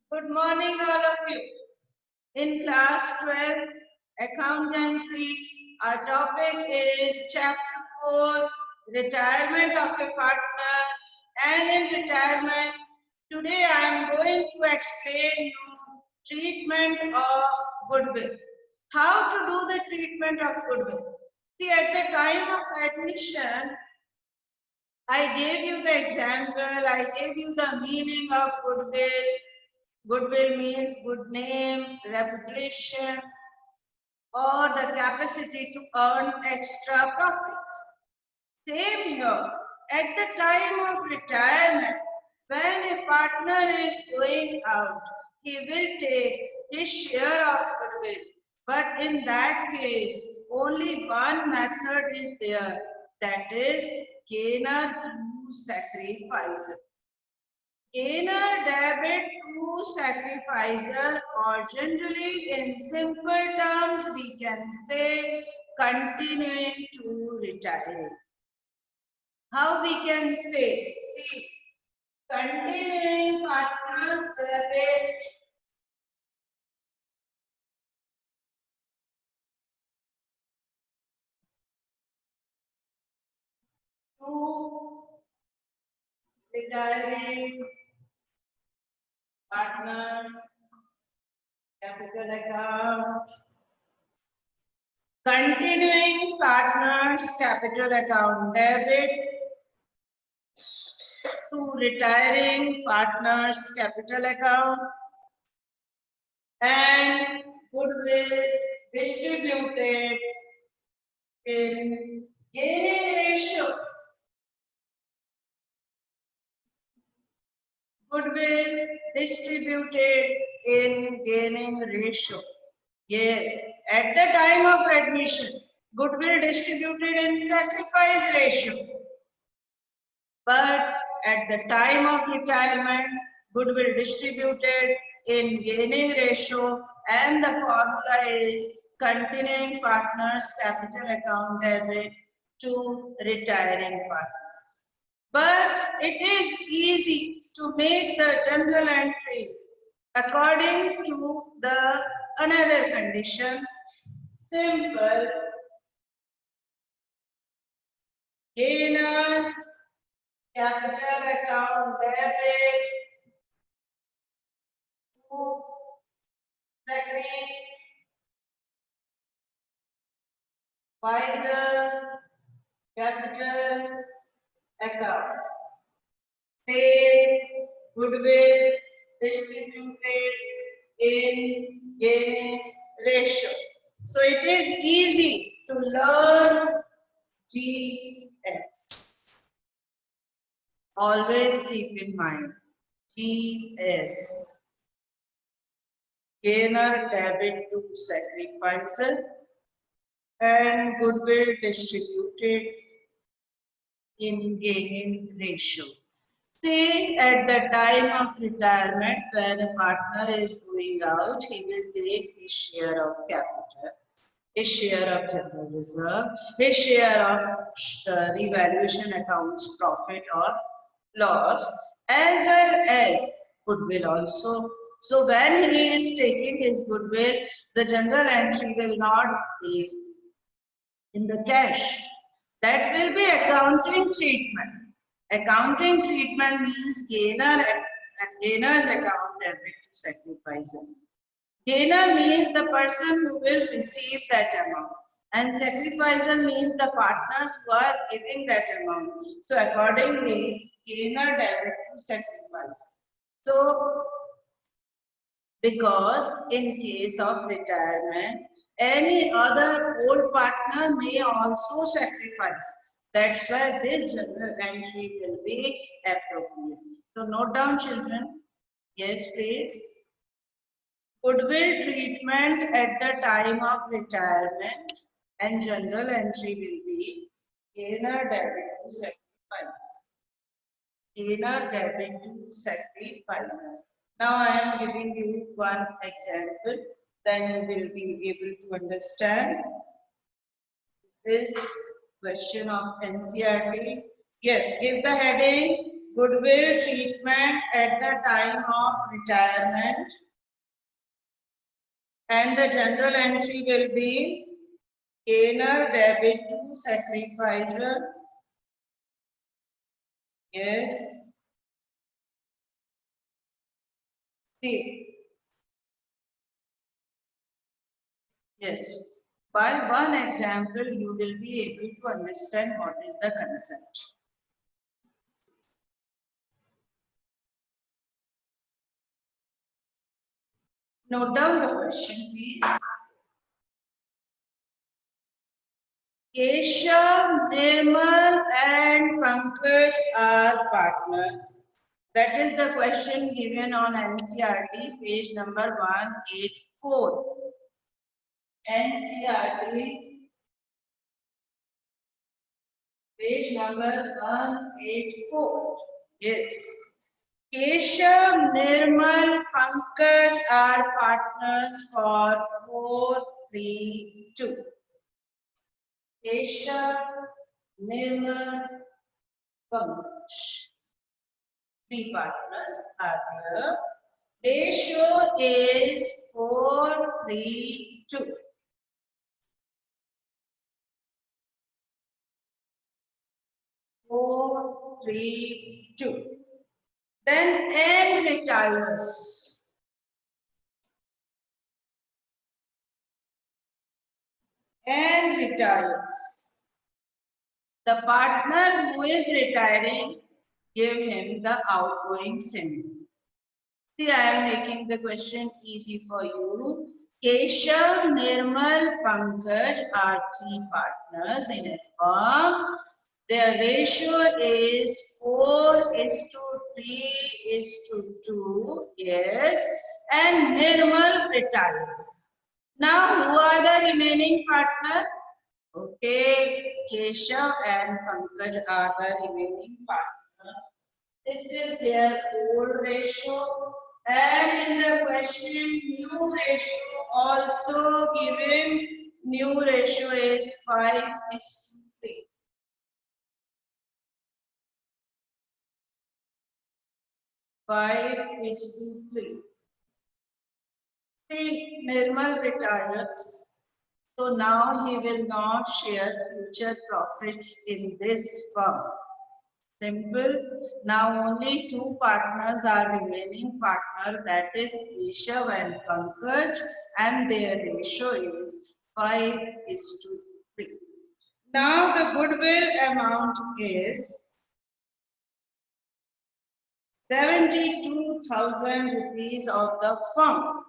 Good morning, all of you. In class 12, accountancy, our topic is chapter 4, retirement of a partner. And in retirement, today I am going to explain you treatment of goodwill. How to do the treatment of goodwill. See, at the time of admission, I gave you the example, I gave you the meaning of goodwill. Goodwill means good name, reputation, or the capacity to earn extra profits. Same here. At the time of retirement, when a partner is going out, he will take his share of goodwill. But in that case, only one method is there, that is gainer to sacrificer. Gainer debit to sacrificer, or generally in simple terms we can say continuing to retiring. How we can say? See, continuing partners debit to retiring partners capital account. Continuing partners capital account debit to retiring partners capital account, and goodwill distributed in gaining ratio. Goodwill distributed in gaining ratio. Yes, at the time of admission, goodwill distributed in sacrifice ratio. But at the time of retirement, goodwill distributed in gaining ratio, and the formula is continuing partners capital account debit to retiring partners. But it is easy to make the journal entry according to the another condition. Simple gainers capital account debit to sacrificer capital account. Same goodwill distributed in gaining ratio. So it is easy to learn GS. Always keep in mind GS. Gainer debit to sacrificer and goodwill distributed in gaining ratio. Say at the time of retirement, when a partner is going out, he will take his share of capital, his share of general reserve, his share of revaluation accounts profit or loss, as well as goodwill also. So when he is taking his goodwill, the general entry will not be in the cash. That will be accounting treatment. Accounting treatment means gainer's account debit to sacrificer. Gainer means the person who will receive that amount, and sacrificer means the partners who are giving that amount. So accordingly, gainer debit to sacrificer. So because in case of retirement, any other old partner may also sacrifice. That's why this journal entry will be appropriate. So note down, children. Yes, please. Goodwill treatment at the time of retirement, and journal entry will be gainer debit to sacrifice. Gainer debit to sacrifice. Now I am giving you one example, then you will be able to understand. This question of NCERT. Yes, give the heading goodwill treatment at the time of retirement, and the general entry will be gainer debit to sacrificer. Yes. See. Yes. By one example, you will be able to understand what is the concept. Note down the question, please. Keshav, Nirmal and Pankaj are partners. That is the question given on NCERT, page number 184. NCERT, page number 184. Yes. Keshav, Nirmal, Pankaj are partners for 432. Keshav, Nirmal, Pankaj. Three partners are there. Ratio is 432. Four, three, two. Then N retires. N retires. The partner who is retiring, give him the outgoing symbol. See, I am making the question easy for you. Keshav, Nirmal, Pankaj are three partners in a firm. Their ratio is 4:3:2. Yes. And Nirmal retires. Now, who are the remaining partners? Okay, Keshav and Pankaj are the remaining partners. This is their old ratio. And in the question, new ratio also given. New ratio is 5:3. 5:3. See, Nirmal retires. So now he will not share future profits in this firm. Simple. Now only two partners are remaining partner, that is Keshav and Pankaj, and their ratio is 5:3. Now the goodwill amount is 72,000 rupees of the firm.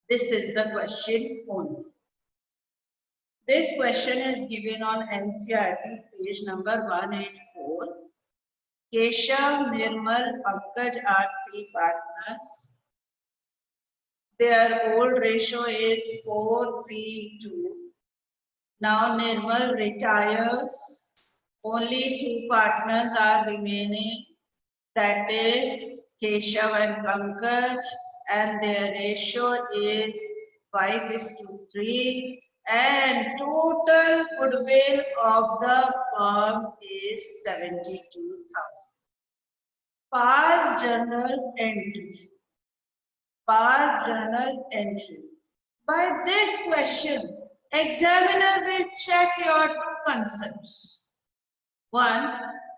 This is the question only. This question is given on NCERT page number 184. Keshav, Nirmal, Pankaj are three partners. Their old ratio is 4:3:2. Now Nirmal retires. Only two partners are remaining. That is Keshav and Pankaj, and their ratio is 5:3. And total goodwill of the firm is 72,000. Past journal entry. Past journal entry. By this question, examiner will check your two concepts. One,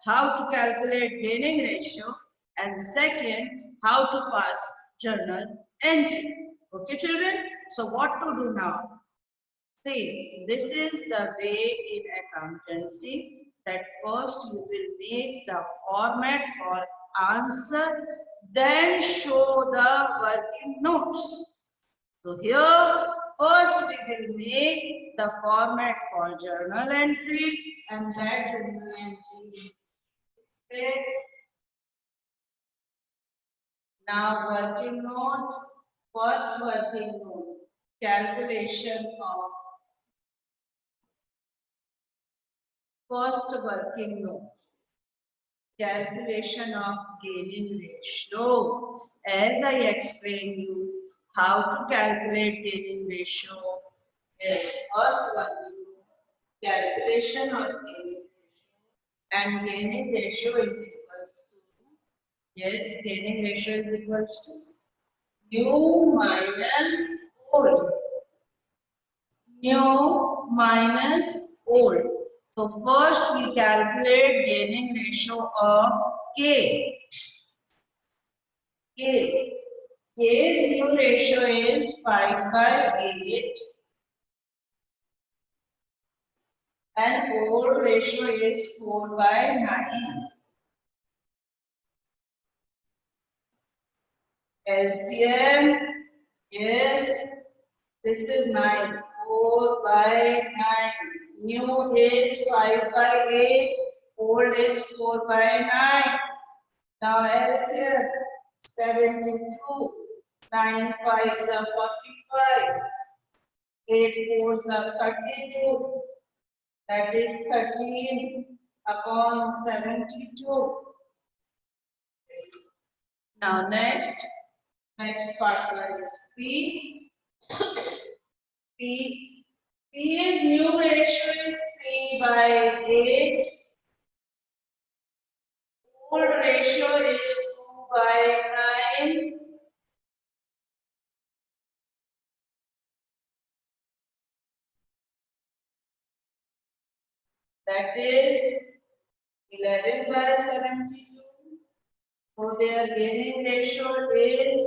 how to calculate gaining ratio, and second, how to pass journal entry. Okay, children? So what to do now? See, this is the way in accountancy that first you will make the format for answer, then show the working notes. So here, first we will make the format for journal entry, and that journal entry. Okay. Now working note, first working note, calculation of first working note. calculation of gaining ratio. As I explained you how to calculate gaining ratio. Yes, first one, calculation of gaining ratio, and gaining ratio is equal to, yes, gaining ratio is equals to mu minus old. New minus old. So first we calculate gaining ratio of K. K's new ratio is 5/8 and old ratio is 4/9. LCM is, this is 9, 4/9. New is 5/8, old is 4/9. Now LCM 72, 9 5s are 45, 8 4s are 32, that is 13 upon 72. Yes. Now next partner is P. P's new ratio is 3/8. Old ratio is 2/9. That is 11/72. So their gaining ratio is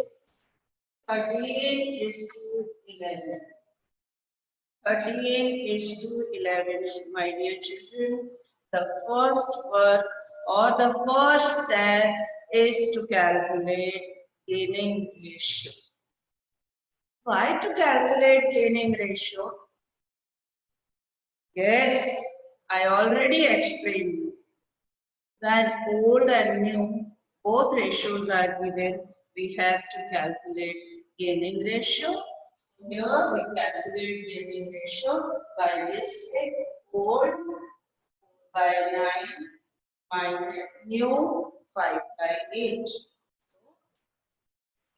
13:11. 13:11, my dear children. The first work or the first step is to calculate gaining ratio. Why to calculate gaining ratio? Yes, I already explained you that old and new, both ratios are given. We have to calculate gaining ratio. So here we calculate gaining ratio by this way. Old by 9 minus new 5/8.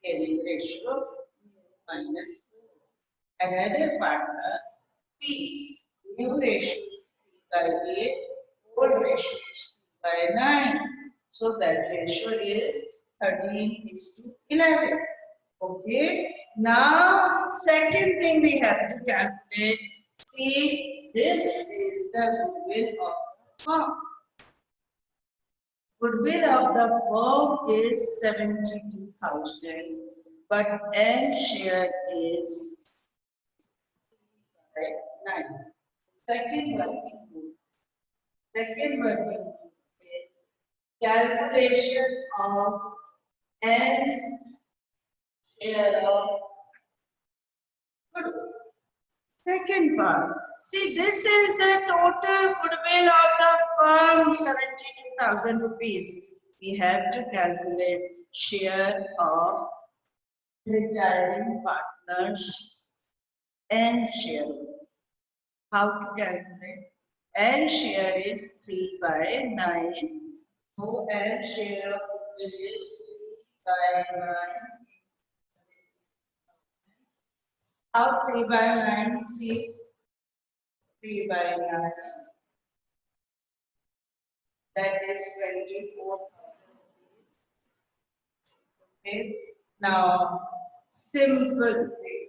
Gaining ratio minus 4. Another partner P. New ratio 3/8. Old ratio is 2/9. So that ratio is 13:11. Okay. Now, second thing we have to calculate. See, this is the goodwill of the firm. Goodwill of the firm is 72,000, but N share is 9. Second working group. Second working group is calculation of N's share of goodwill. Second part. See, this is the total goodwill of the firm, 72,000 rupees. We have to calculate share of retiring partners and share. How to calculate? N share is 3/9. So N share of goodwill is 3/9. How 3/9? See, 3/9. That is 24,000. Okay. Now, simple way.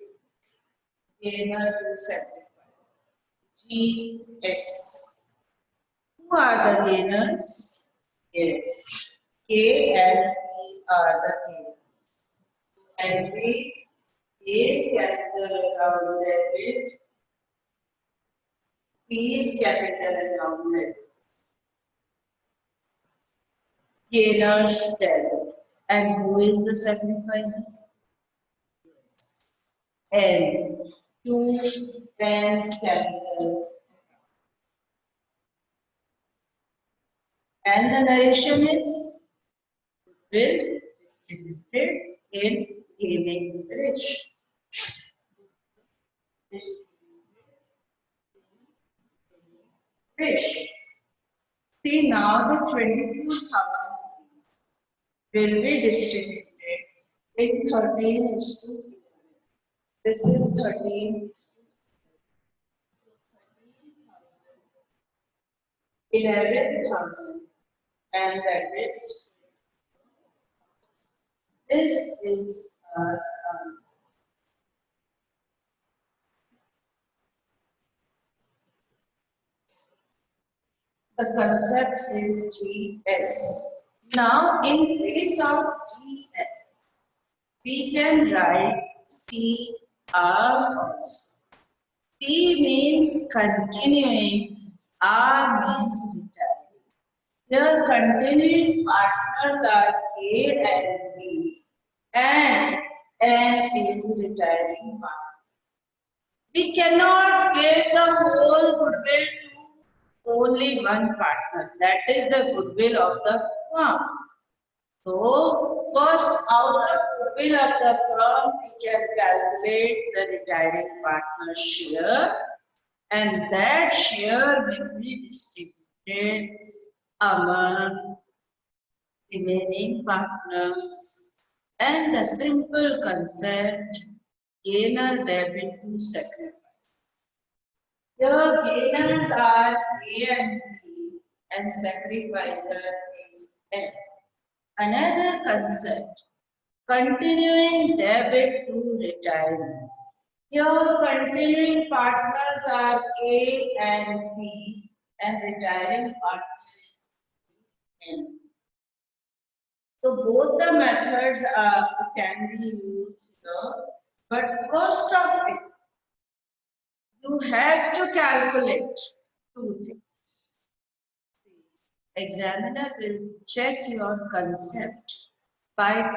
Gainer to sacrifice. GS. Who are the gainers? Yes. K and P are the gainers. Entry is capital account debit. P is capital account debit. Gainers debit. And who is the sacrificer? N. 2 N's capital. And the narration is will distributed in gaining ratio. Ratio. See, now the 24,000 will be distributed in 13:11. This is 11,000, and that is, this is the concept is GS. Now, in place of GS, we can write CR also. C means continuing, R means retiring. Here, continuing partners are A and B, and N is retiring partner. We cannot give the whole goodwill to only one partner. That is the goodwill of the firm. So, first out of goodwill of the firm, we can calculate the retiring partner's share, and that share will be distributed among remaining partners. And the simple concept, gainer debit to sacrifice. The gainers are A and B, and sacrificer is N. Another concept, continuing debit to retirement. Here, continuing partners are A and B, and retiring partner is N. So both the methods can be used here, but first of it, you have to calculate two things. Examiner will check your concept by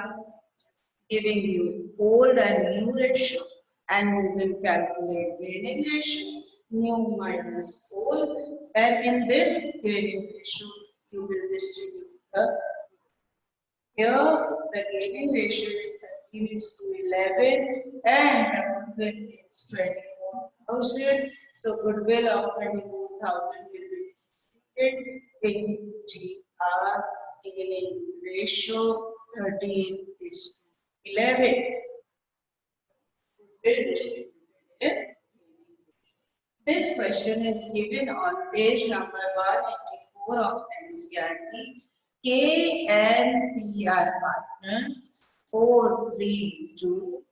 giving you old and new ratio, and we will calculate gaining ratio, new minus old, and in this gaining ratio, you will distribute the. Here, the gaining ratio is 13:11, and the goodwill is 24,000. So, goodwill of 24,000 will be distributed in GR, gaining ratio 13:11. This question is given on page number 184 of NCERT. K and P are partners, 4, 3, 2,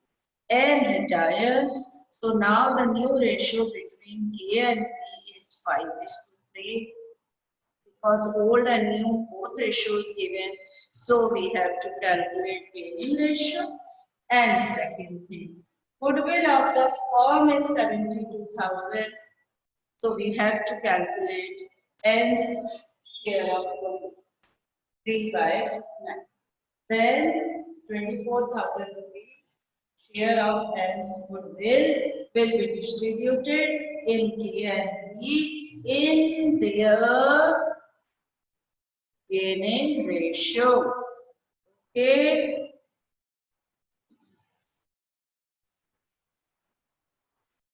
N retires. So now the new ratio between K and P is 5:3, because old and new both ratios given. So we have to calculate gaining ratio. And second thing, goodwill of the firm is 72,000. So we have to calculate N's share of goodwill. 3/9. Then 24,000 rupees share of N's goodwill will be distributed in K and B in their gaining ratio. Okay.